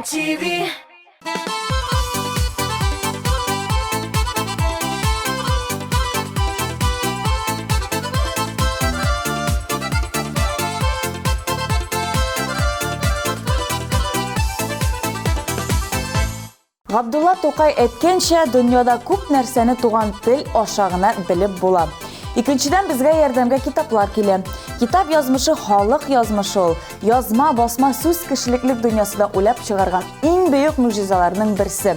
TV. Габдулла Тукай әйткәнчә, дөньяда күп нәрсәне туган тел аша гына белеп була. Икенчедән безгә ярдәмгә китаплар килә. Китап язмышы халык язмышы ул. Язма, басма сүз кешелеклек дөньясында уйлап чыгарган иң бөек мөҗизаларның берсе.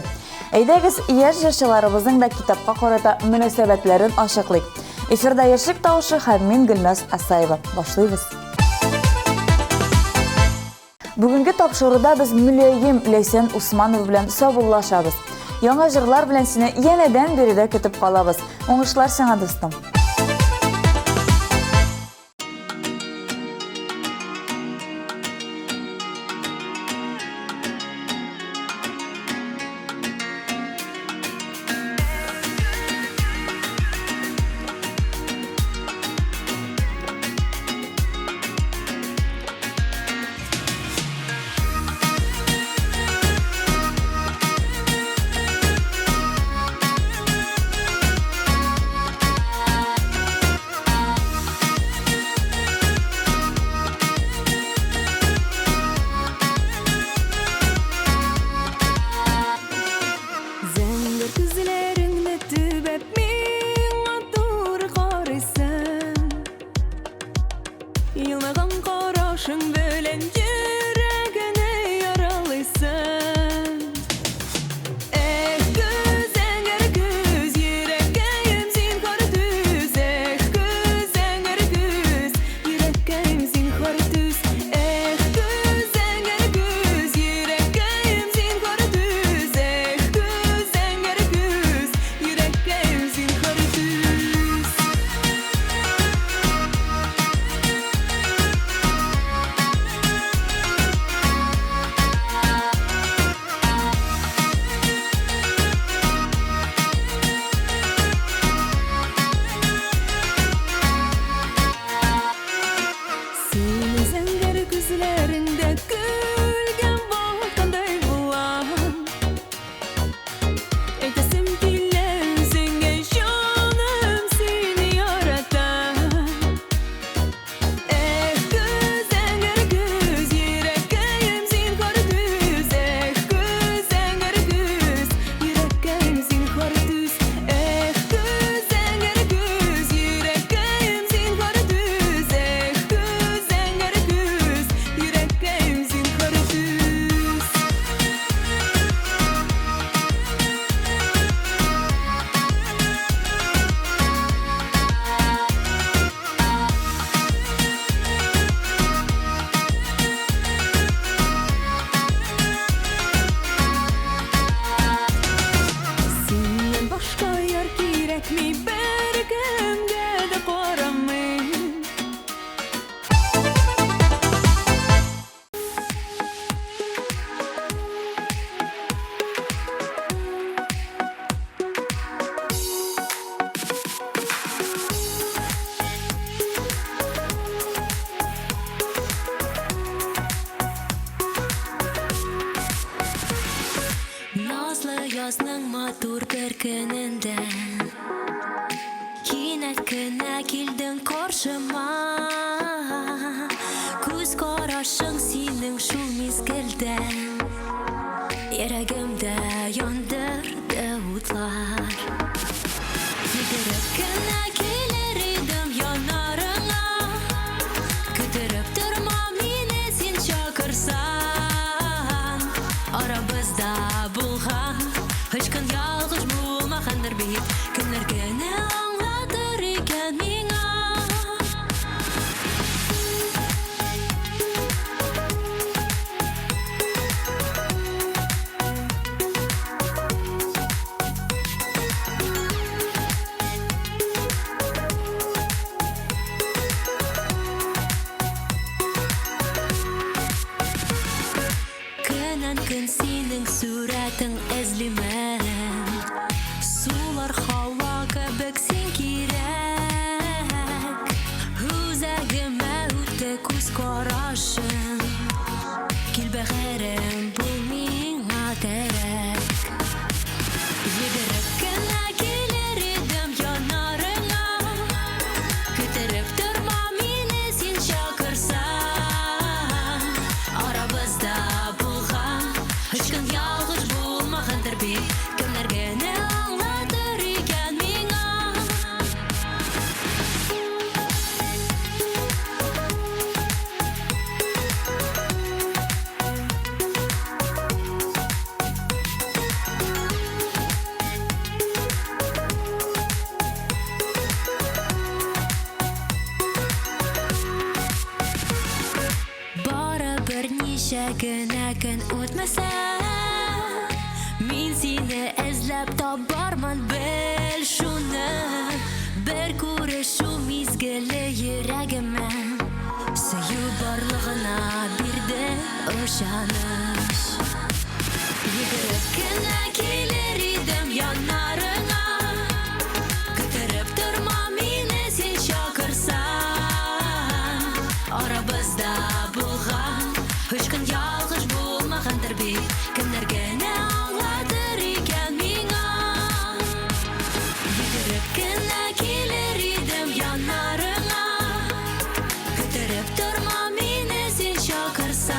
Әйдәгез, яшь җырчыларыбызның да китапка карата мөнәсәбәтләрен ачыклыйк. Эфирда Яшьлек тавышы һәм мин Гөлназ Асаева. Башлыйбыз. Бүгенге тапшыруда без Мөләйем Ләйсән Усманов белән саубуллашабыз. Яңа җырлар белән сине янәдән биредә көтеп калабыз. Уңышлар сиңа, дустым. Yılmadan qarашың белән йөрәгенә яралыйсың. Эх, күзәңгәр күз, йөрәккәем зинһар түз. Эх, күзәңгәр күз, йөрәккәем зинһар түз. Эх, күзәңгәр күз, йөрәккәем зинһар түз. Эх, күзәңгәр күз, йөрәккәем зинһар түз. Senin zəngər gözlərində gülgən vaxtандай bulan. Etəsim kilə üzüngə canım seni yaratan. Eh, gözəngər göz, yürəkkəyim zinhar düz. Eh, gözəngər göz, yürəkkəyim zinhar düz. Eh, gözəngər göz, yürəkkəyim zinhar düz. Eh, gözəngər göz, yürəkkəyim zinhar düz. Senden başqa yar kирәкми, бер кемгә дә карамый. Nazlı yazның матур бер көнендә кинәт кенә килдең каршыма. Күз карашың синең шул мизгелдә йөрәгемдә яндырды утлар. Йөгереп кенә килер идем янарыңа, көттереп торма мине син чакырсаң. Арабызда булган һеч көн ялгыш булмагандыр бит, кемнәр генә аңладыр икән миңа. Көн синең сурәтең эзлимен, сулар һава кебек син кирәк. Үзәгемә үтә күз карашың, кил бәгырем бул мин. gene gün o'tmasa men seni izlab toparman bil shuni bir ko'rishu mezgili yuragimga sevib borlig'ina berdi o'shanish yugurib gina kelar edim yonlaringga ko'tarib turma meni sen chaqirsan orabizda bo'lgan hech kun yolg'iz bo'lmagandir bek kimlarga ne anglatir ekan menga yugurib gina kelar edim yonlaringga ko'tarib turma meni sen chaqirsan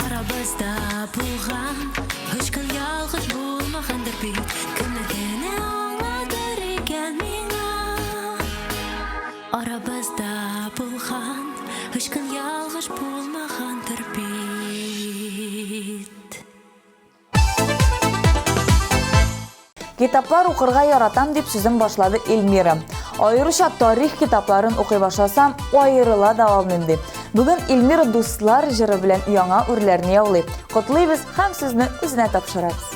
orabizda bo'lgan hech kun yolg'iz bo'lmagandir bek kimlarga ne anglatir ekan menga orabizda bo'lgan hech kun yolg'iz bo'lmagandir bit Kitaplar оқырға яратам деп сүзім башлады Эльмира. Айрыша тарих китапларын оқый башласам, айрыла да алмыйм. Бүген Эльмира дуслар жыры белән яңа үрләрне яулый. Котлыйбыз һәм сезне үзенә тапшырабыз.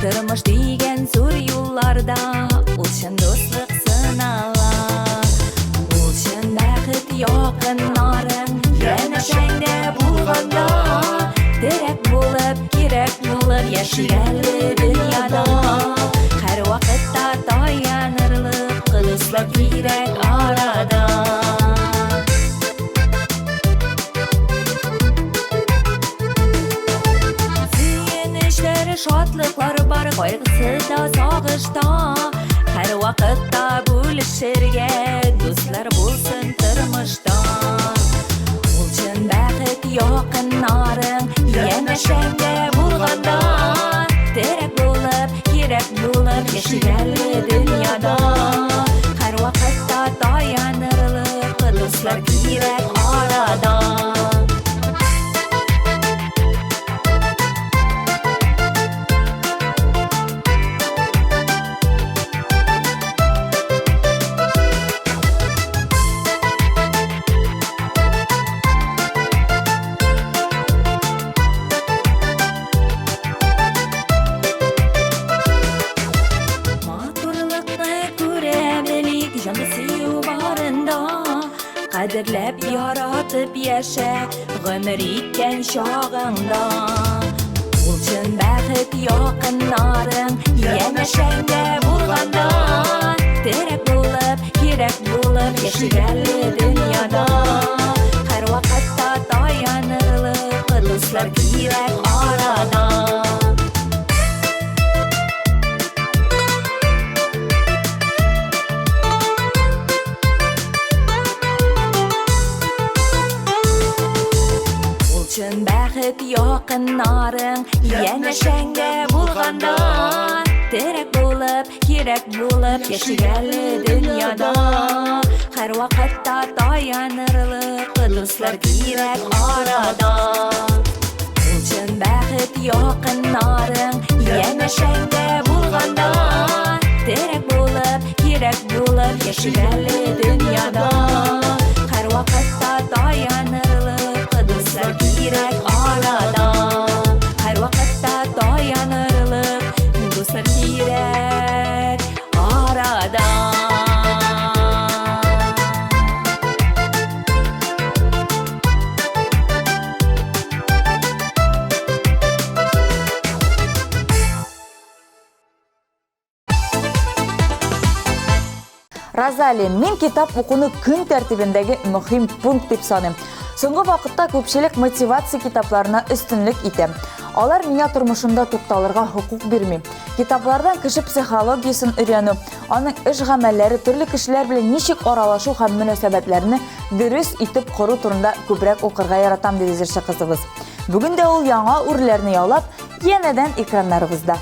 Тормыш дигән зур юлларда ул чын дуслык сынала. Ул чын бәхет якыннарың янәшәңдә булганда терәк булып, кирәк булып яшигәле дөньяда. Һәр вакытта таянырлык дуслар кирәк арада. Шатлыклар бар, кайгысы да, сагышта. Һәр вакытта бүлешергә дуслар булсын тормышта. Ул чын бәхет якыннарың янәшәңдә булганда терәк булып, кирәк булып яшигәле дөньяда. Һәр вакытта таянырлык дуслар кирәк арада. Қадірләп яратып яшә гомер иткән чагыңда. Ул чын бәхет якыннарың янәшәңдә булганда терәк булып, кирәк булып яшигәле дөньяда. Һәр вакытта таянырлык дуслар кирәк арада. Чын бәхет якыннарың янәшәңдә булганда терәк булып, кирәк булып яшигәле дөньяда. Һәр вакытта таянырлык дуслар кирәк арада. Ул чын бәхет якыннарың янәшәңдә булганда терәк булып, кирәк булып яшигәле дөньяда. Һәр вакытта таянырлык дуслар кирәк арада. Һәр вакытта таянырлык дуслар кирәк арада. Розали, мен китап укуны күн тәртибендәге мөһим пункт дип саныйм. Соңгы вакытта күпчелек мотивация китапларына өстенлек итә. Алар миңа тормышымда тукталырга хукук бирми. Китаплардан кеше психологиясын өйрәнү, аның эш гамәлләре, төрле кешеләр белән ничек аралашу һәм мөнәсәбәтләрне дөрес итеп кору турында күбрәк укырга яратам, диде җырчы кызыбыз. Бүген дә ул яңа үрләрне яулап, янәдән экраннарыбызда.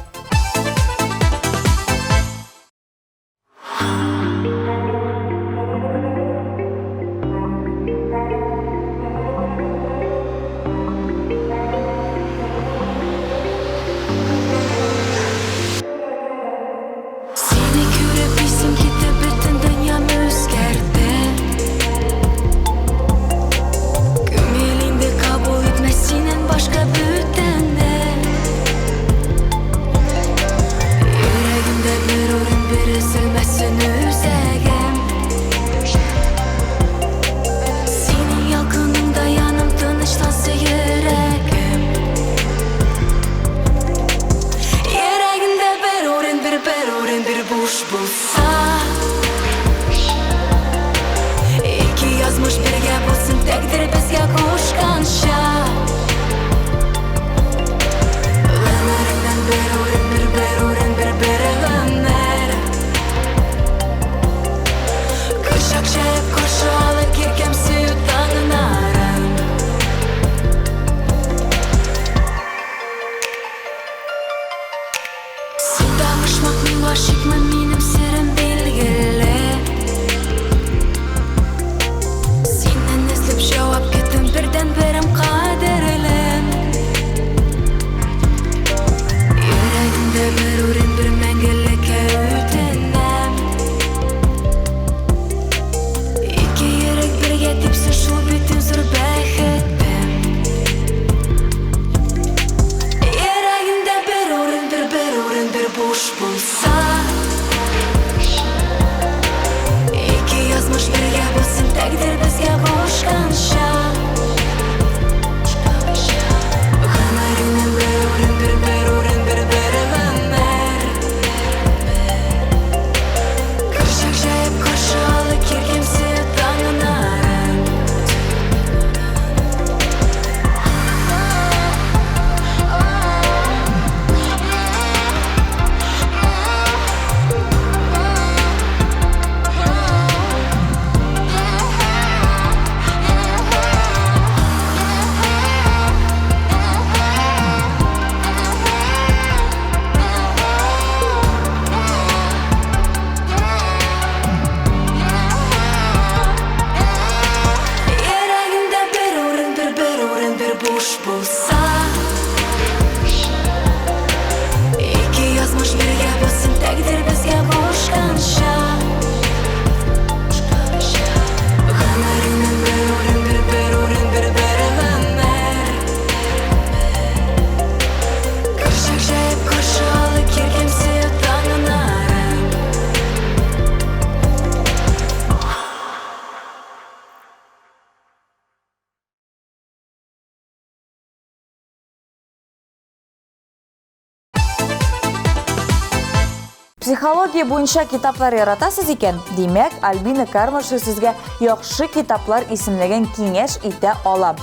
Психология буенча китаплар яратасыз икән, димәк, Альбина Кармашы сезгә яхшы китаплар исемлеген киңәш итә ала.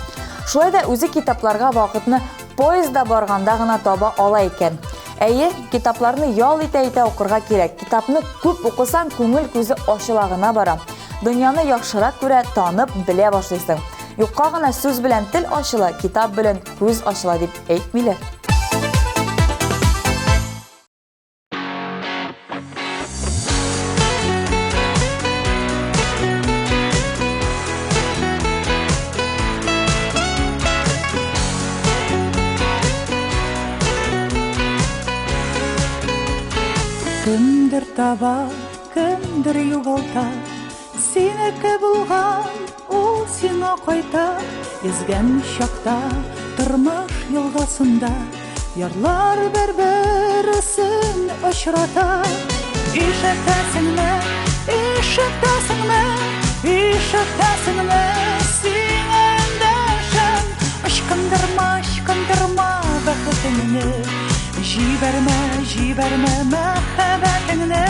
Шулай да үзе китапларга вакытны поездда барганда гына таба ала икән. Әйе, китапларны ял итә укырга кирәк. Китапны күп укысаң, күңел күзе ачыла гына бара. Дөньяны яхшырак күрә, танып, белә башлыйсың. Юкка гына сүз белән тел ачыла, китап белән күз ачыла дип әйтмиләр. Кемдер таба, кемдер югалта, синеке булган, ул сиңа кайта. Изгән чакта, тормыш елгасында, ярлар бер-берсен очрата. Ишетәсеңме, ишетәсеңме, ишетәсеңме, син эндәшәм. Ычкындырма бәхетеңне, җибәрмә, җибәрмә мәхәббәтеңне.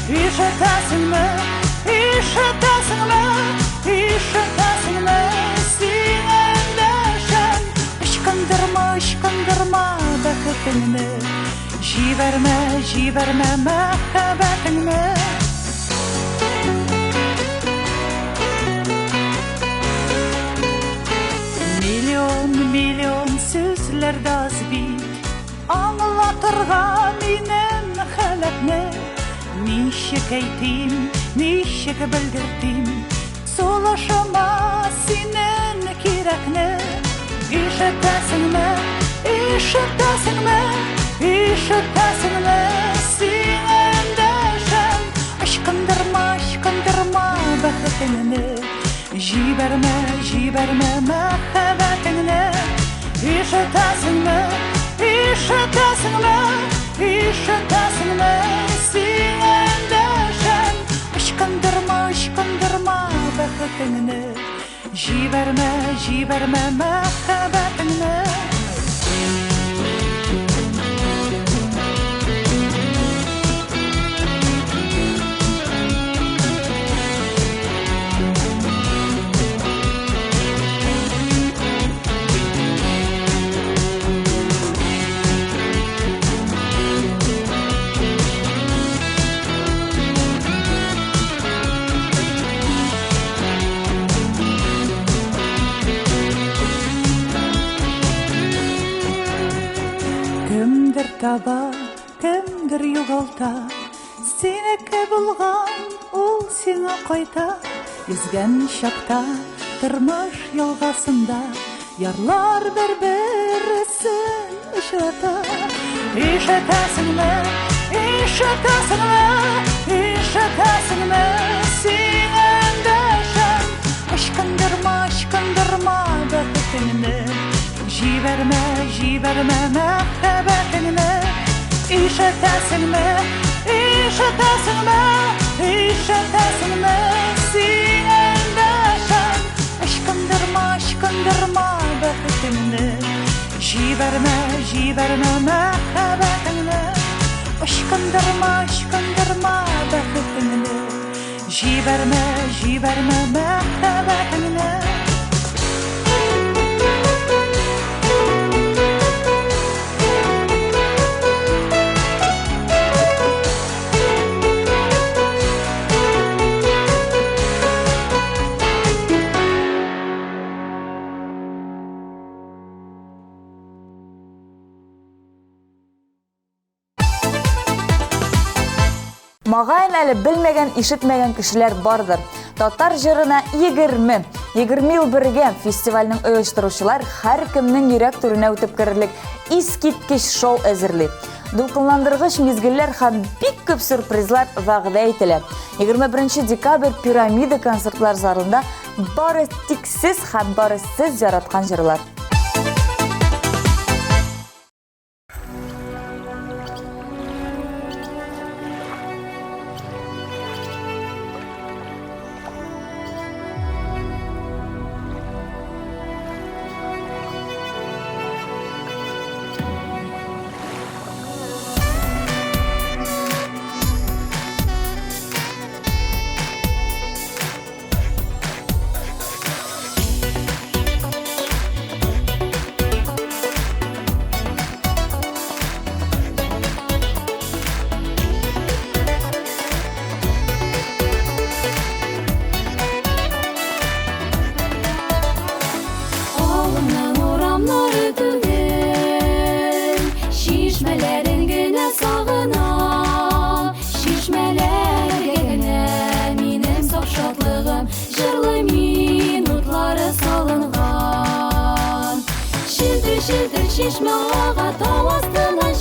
Ишетәсеңме, ишетәсеңме, ишетәсеңме, син эндәшәм. ышкындырма бәхетіңні, жибәрмә мәхәббәтіңні. Миллион сүзләрдә аз бит, аңлатырга минем хәләтне. Ничек әйтим, ничек белдертим, сулышыма синең кирәкне. Ишетәсеңме, син эндәшәм. Ышкындырма бәхетеңне, җибәрмә мәхәббәтеңне. Ишетәсеңме, син эндәшәм. Ышкындырма бәхетеңне, җибәрмә мәхәббәтеңне. Кемдер таба, кемдер югалта, синеке булган, ул сиңа кайта. Йөзгән чакта, тормыш ялгасында, ярлар бер-берсен очрата. Ишетәсеңме, син эндәшәм. Ышкындырма бәхетеңне, җибәрмә мәхәббәтеңне. Ишетәсеңме, син эндәшәм. Ышкындырма бәхетеңне, җибәрмә мәхәббәтеңне. Ышкындырма бәхетеңне, җибәрмә мәхәббәтеңне. Мағайын әлі білмеген, ишетмәгән кешеләр бардыр. Татар җырына 20 ел бергә фестивальнең оештыручылар һәр кемнең йөрәк түренә үтеп керерлек искиткеч шоу әзерли. Дулкынландыргыч мизгелләр һәм бик күп сюрпризлар вәгъдә ителә. 21 декабрь пирамида концертлар залында бары тиксез һәм бары сез яраткан җырлар.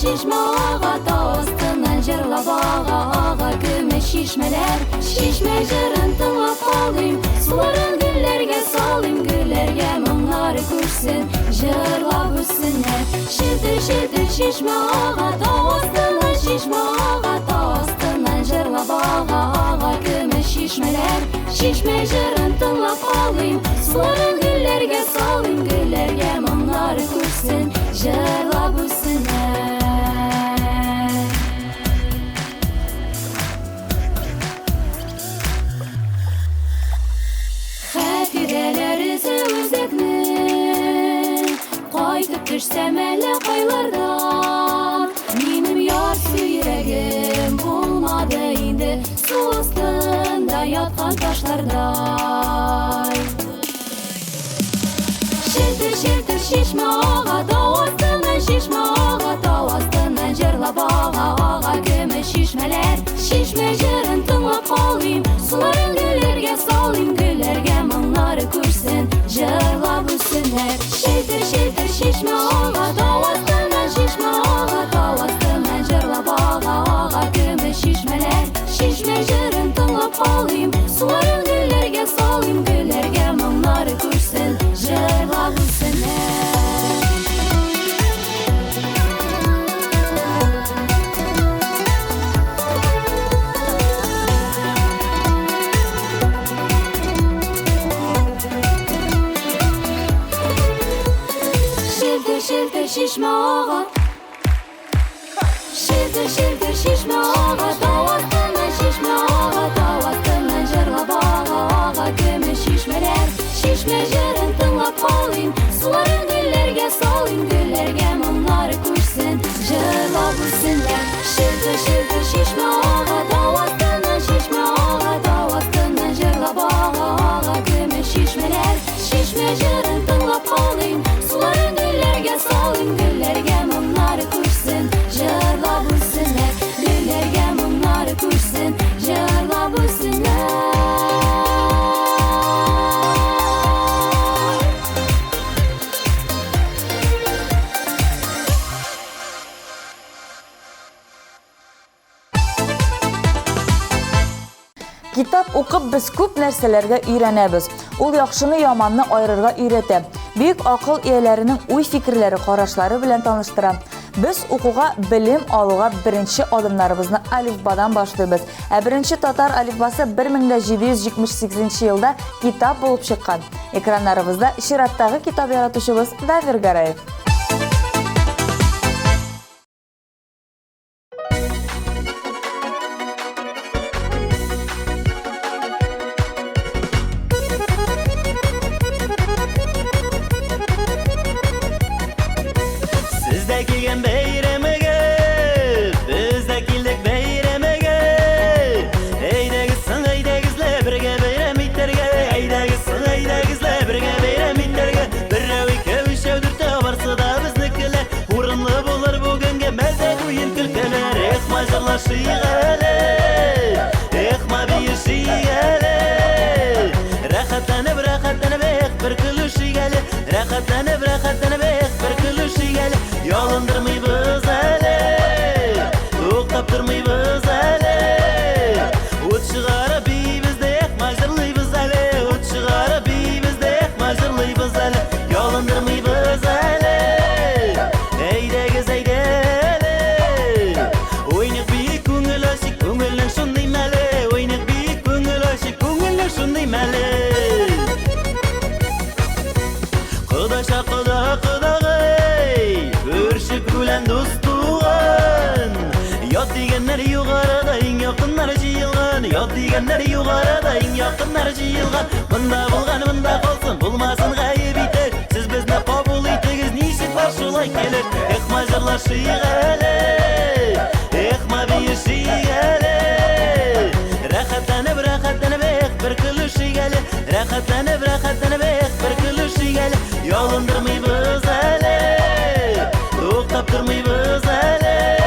Şişme ağa tavastından jırlap ağa gümüş şişmeler. Şişme jırın tınlap alayım, suların güllerge salayım, güllerge mınları kursun, jırlap üstüne. Şidir şişme ağa tavastından jırlap ağa gümüş şişmeler. Şişme jırın tınlap alayım, suların güllerge salayım, güllerge mınları kursun, jırlap üstüne. Hafideler özekni, qaytib Düşsem ele kaylardan Benim yar süyregim bulmadı indi Su üstünde yatkan taşlarday Şiltir şişme ağa Davastınan şişme ağa Davastınan jırlap ağa Gümüş şişmeler Şişme jırın tınlap kalayım Suların güllerge salayım Güllerge mınları kursun Jırlap üstünler Şiltir şişme ağa Davastınan şişme ağa Davastınan jırlap ağa Gümüş şişmeler Şişme jırın tınlap kalayım Suların güllerge salayım Güllerge mınları kursun Jırlap üstünler Şiltir şişme ağa Şiltir şişme ağa Davastınan şişme ağa Davastınan jırlap ağa Gümüş şişmeler Şişme jırın tınlap kalayım Suların güllerge salayım Güllerge mınları kursun Jırlap üstünler Şiltir şişme ağa Davastınan şişme ağa Davastınan jırlap ağa Gümüş şişmeler Şişme jırın tınlap kalayım Suların güllerge salayım Güllerge mınları kursun Jırlap üstünler Güllerge mınları kursun Jırlap üstünler Kitap o'qib biz ko'p narsalarga uyranamiz. Ul yaxshini yomonini ayırırga uyratadi. Büyük akıl egalarining uy-fikrlari, qarashlari bilan tanishtiradi. Biz o'quga bilim oluvga birinchi adımlarimizni alifbadan boshlaymiz. Birinchi tatar alifbasi 1778-yilda kitap bo'lib chiqqan. Ekranlarimizda Shiratdagi kitob yaratuvchimiz Davir Garayev. Yalandırmayız hele, uqtaptırmayız hele. Ut çıgara bizde majırlıyız hele, ut çıgara bizde majırlıyız hele. Yalandırmayız hele, eydegiz eydele. Oynak bir көңіл aşık, көңілің şunday мәлі. Oynak bir көңіл aşık, көңілің şunday мәлі. Kıdaşa Gülen dostuğun Yat digenler yukarıda en yakınlar jıyılgan Yat digenler yukarıda en yakınlar jıyılgan Bunda bulgan bunda kalsın bulmasın gayib iter Siz bizni kabul etigiz nişit var şolay gelir Ekma jırlar şıyğele Ekma bir şıyğele Rahatlanıp bir kılışı gelir Rahatlanıp bir kılışı gelir Yalındırmayız hele Uqtaptırmayız hele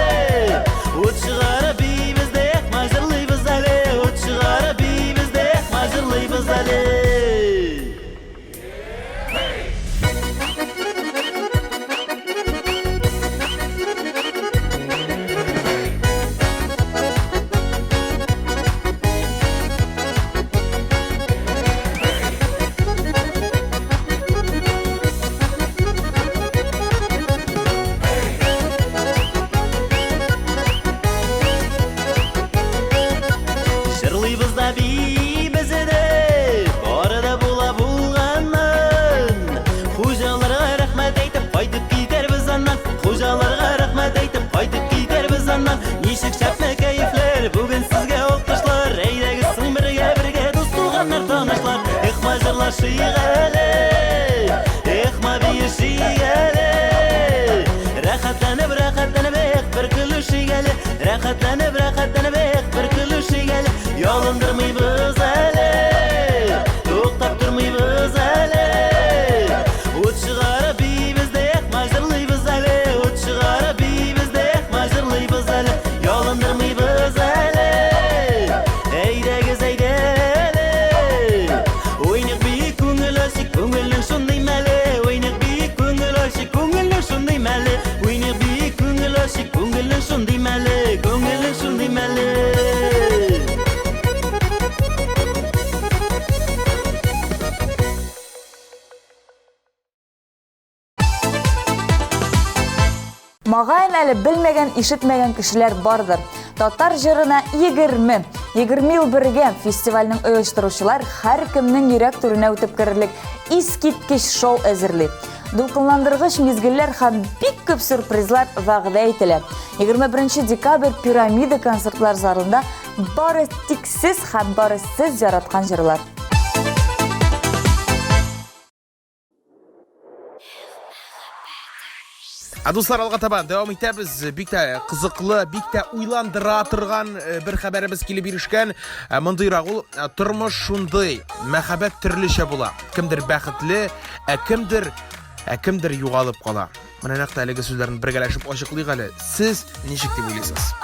Ut çıgara bizde majırlıyız hele Ut çıgara bizde majırlıyız hele şundi meli, köngülün şundi meli. Мағайын әлі білмеген, ишетмеген кішілер бардыр. Татар жырына 20 ел бірге фестивальның ұйыштырушылар һәр кімнің йөрәк түренә үтеп керерлек искиткеч шоу әзерли. Дулкынландыргыч мизгелләр һәм бик күп сюрпризлар вәгъдә ителә. 21 декабрь пирамида концертлар залында бары тиксез һәм бары сез яраткан җырлар. Достар, алға таба дәвам итәбез. Бик тә кызыклы, бик тә уйландыра торган бер хәбәребез килеп ирешкән. Мондыйрак ул тормыш шундый, мәхәббәт төрлечә була. Кемдер бәхетле, кемдер югалып кала. Менә нәкъ әлеге сүзләрне бергәләшеп ачыклыйк әле. Сез ничек дип уйлыйсыз?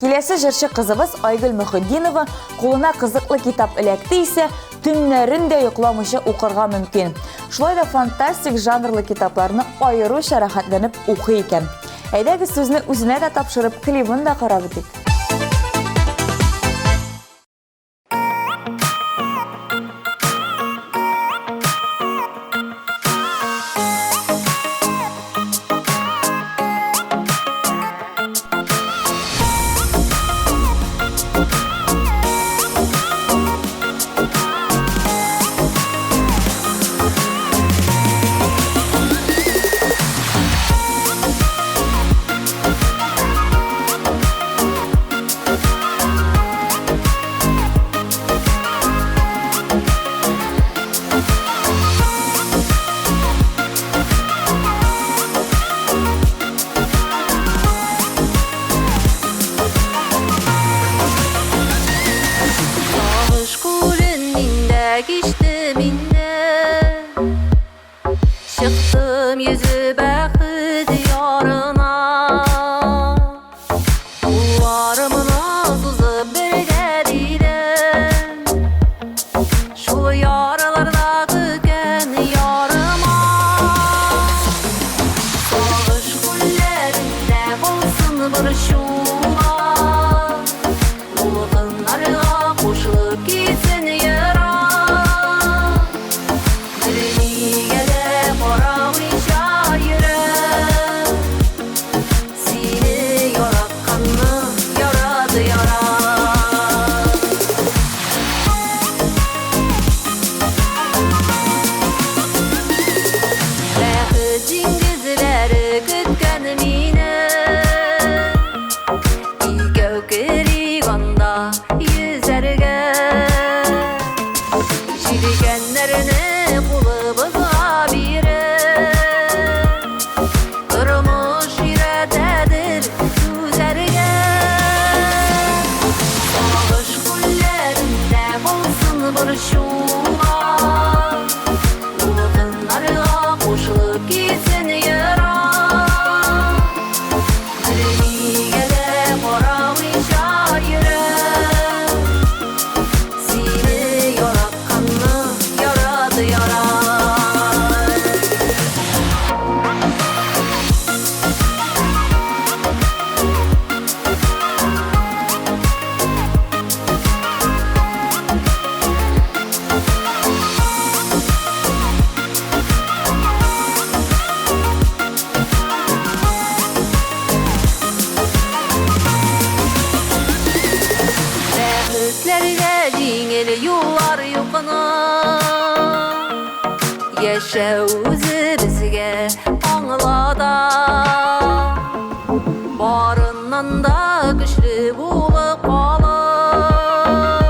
Киләсе җырчы кызыбыз Айгөл Мөхөддинова кулына кызыклы китап эләкте исә, төннәрен дә йокламыйча укырга мөмкин. Шулай да фантастик жанрлы китапларны аеруча рәхәтләнеп укый икән. Әйдәгез сүзне үзенә дә тапшырып, клибын да карап үтик. buruşuğa Ulğunlarga qoşulub gitsin yara Birligədə qoramayca yürək Seni yaratqanını yaradı yarar Bäxtlərə dingil yollar yoxuna Yaşa özü bizgə anlada Barından da güçlü bulub qalır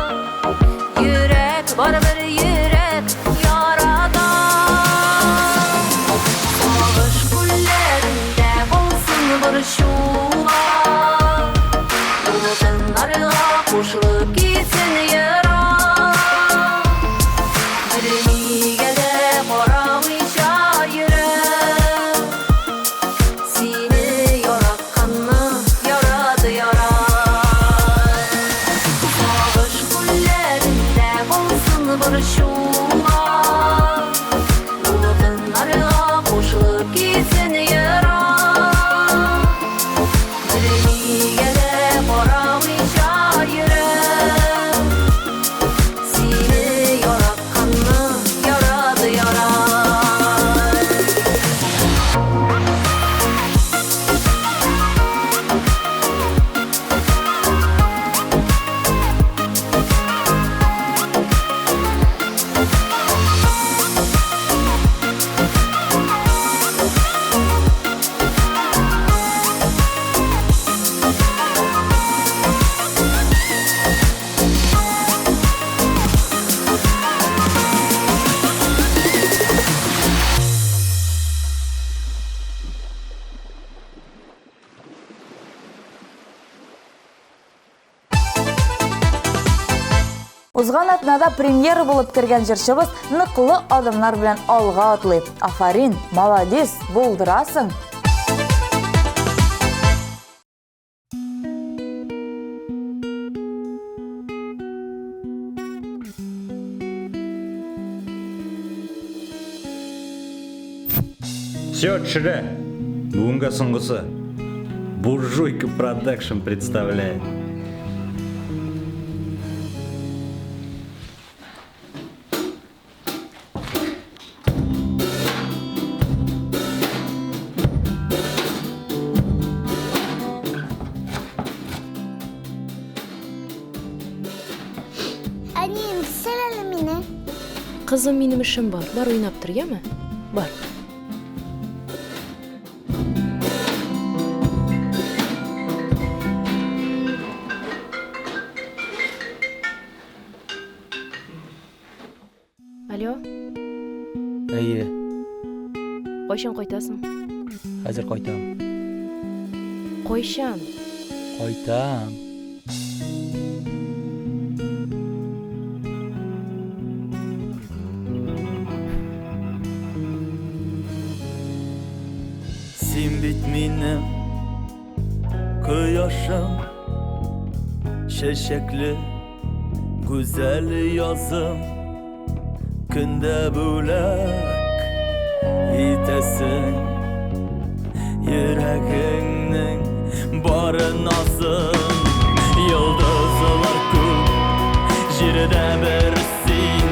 Yürək var bir yürək yarada Sağış güllərində olsun buruşular Ulğunlarga qoşulub gitsin yara Birligədə qoramayca yürək Seni yaratqanını yaradı yarar Sağış güllərində olsun buruşular Ulğunlarga qoşulub gitsin yara Birligədə qoramayca yürək Seni yaratqanını yaradı yarar Узган атнада премьера булып кергән җырчыбыз ныклы адымнар белән алга атлый. Афарин, молодец, булдырасың. Все, Чре, Бунга Сунгуса, Буржуйка Продакшн представляет. Annem, selam meni. Kızım benim işim var. Бар ойнап тұр, яма? Бар. Алло, Әйе, қойшан қайтасың? хәзер кайтам. Қойшан. Кайтам. Сен бит минем кояшым, чәчәкле güzel yazım, Күндә бүләк итәсең йөрәгеңнең барын назым. Йолдызлар күп җирдә бер син,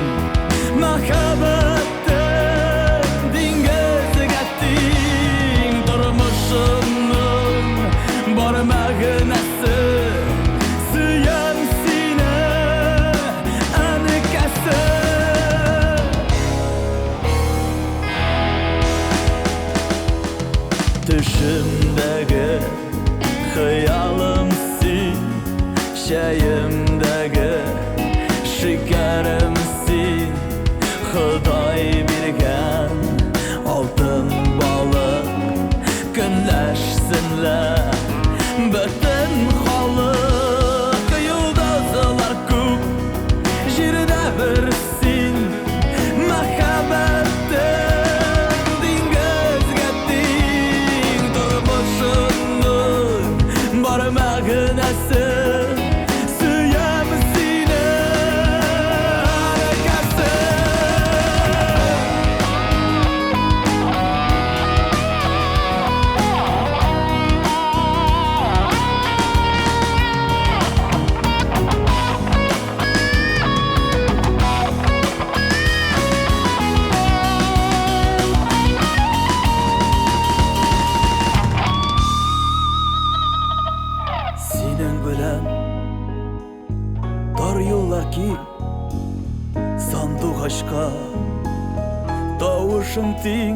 мәхәббәттең диңгезгә тиң. Тормышымның бар мәгънәсе сөям сине, әнекәсе. Düşümdəgi xəyalım sən, şəyimdəgi şəkərim sən. Xuday birgən altın balıq günləşsinlər bütün xalıq. Yıldızlar күп җирдә бер юллар ки сандук ашка тавышың тиң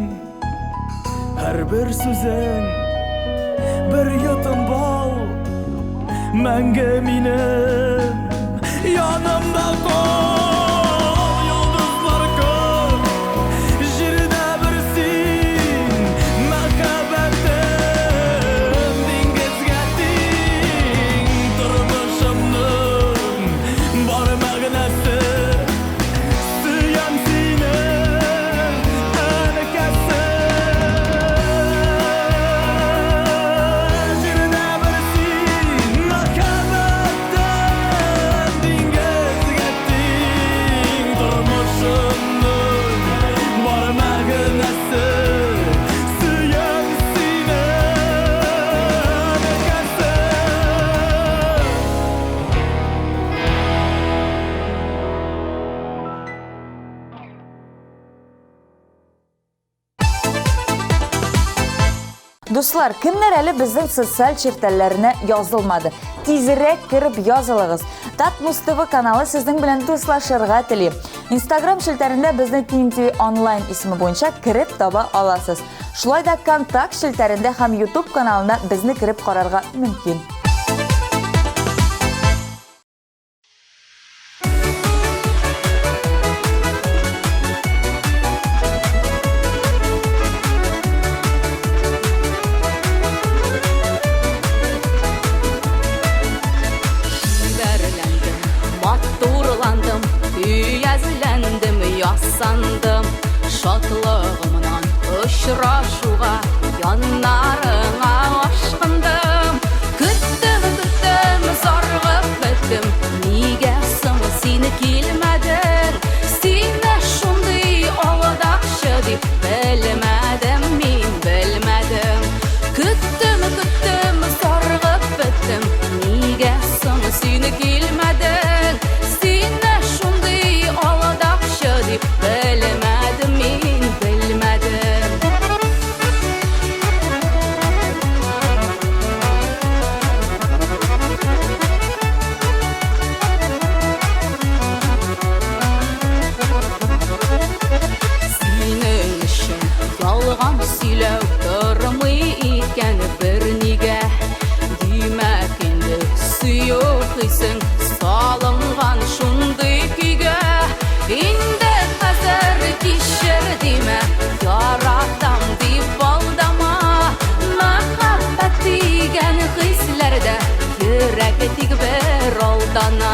һәрбер сүзең бер йотым бал мәңге минем янымда кал йолдызлар көп җирдә бер син мәхәббәтем диңгезгә тиң тормышымның бар мәгънәсе сөям сине әнкәсе җирдә бер син мәхәббәтем диңгезгә тиң тормышымның бар мәгънәсе сөям сине әнкәсе Дуслар, кемнәр әле безнең социаль чертәлләренә язылмады? Тизрәк киреп язылыгыз. Татмус ТВ каналы сезнең белән дуслашырга тели. Instagram шелтәрендә безнең TMTV онлайн исеме буенча киреп таба аласыз. Шулай да контакт шелтәрендә һәм YouTube каналына безне киреп карарга мөмкин. Şiverlendim, matturlandım, üyezlendim, yasandım. Şatlığımdan uçraşuğa, yanlarına aşkındım. Küttüm, zargıp bittim, nige seni kilmedin. Sine şunday oladakşı dip bilmedim, min bilmedim. Küttüm, zargıp bittim, nige seni kilmedin. Sine şunday oladakşı dip bilmedim, min bilmedim. Senin işin yalğan söylәү tırmый икән бер нигә. Димәк инде сөйөксең салынган шундый көйгә. Инде хәзер кичер димә, яратам дип алдама. Мәхәббәт дигән хисләрдә йөрәк тик бер алдана.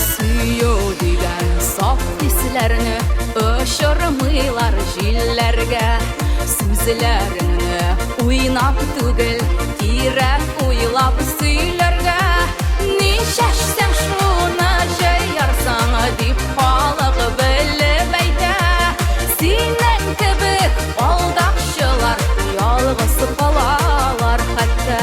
Сөйөү дигән саф хисләрне очырмыйлар җилләргә. Сүзләрне уйнап түгел, кирәк уйлап сөйләргә. Ничәшсәң шуны җыярсаң дип халык белеп әйтә. Синең кебек алдакчылар ялгыз калалар хәтта.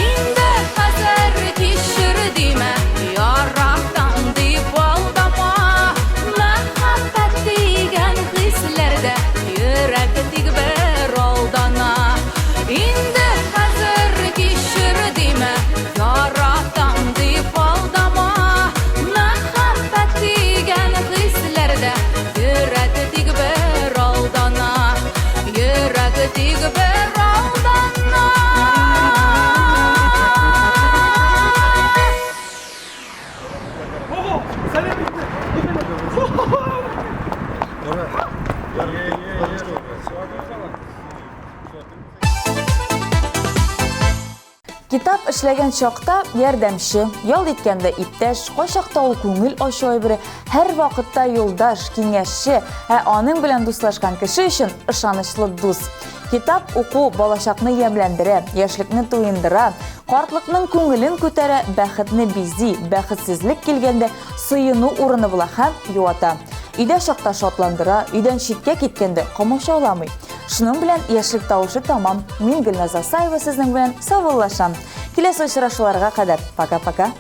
Инде хәзер кичер димә, яратам дип алдама. Мәхәббәт дигән хисләрдә йөрәк тик бер алдана. Инде хәзер кичер димә, яратам дип алдама. Мәхәббәт дигән хисләрдә йөрәк тик бер алдана. Йөрәк тик бер алдана. Китап эшләгән чакта ярдәмче, ял иткәндә иптәш, кайчакта ул күңел ачу әйбере, һәр вакытта юлдаш, киңәшче, аның белән дуслашкан кеше өчен ышанычлы дус. Китап уку балачакны ямьләндерә, яшьлекне туендыра, картлыкның күңелен күтәрә, бәхетне бизи, бәхетсезлек килгәндә сыену урыны була һәм юата. Өйдә чакта шатландыра, өйдән читкә киткәндә камашауламый. Шуның белән яшьлек тавышы тамам. Мин Гөлназ Асаева сезнең белән саубуллашам. Киләсе очрашуларга кадәр. Пока-пока.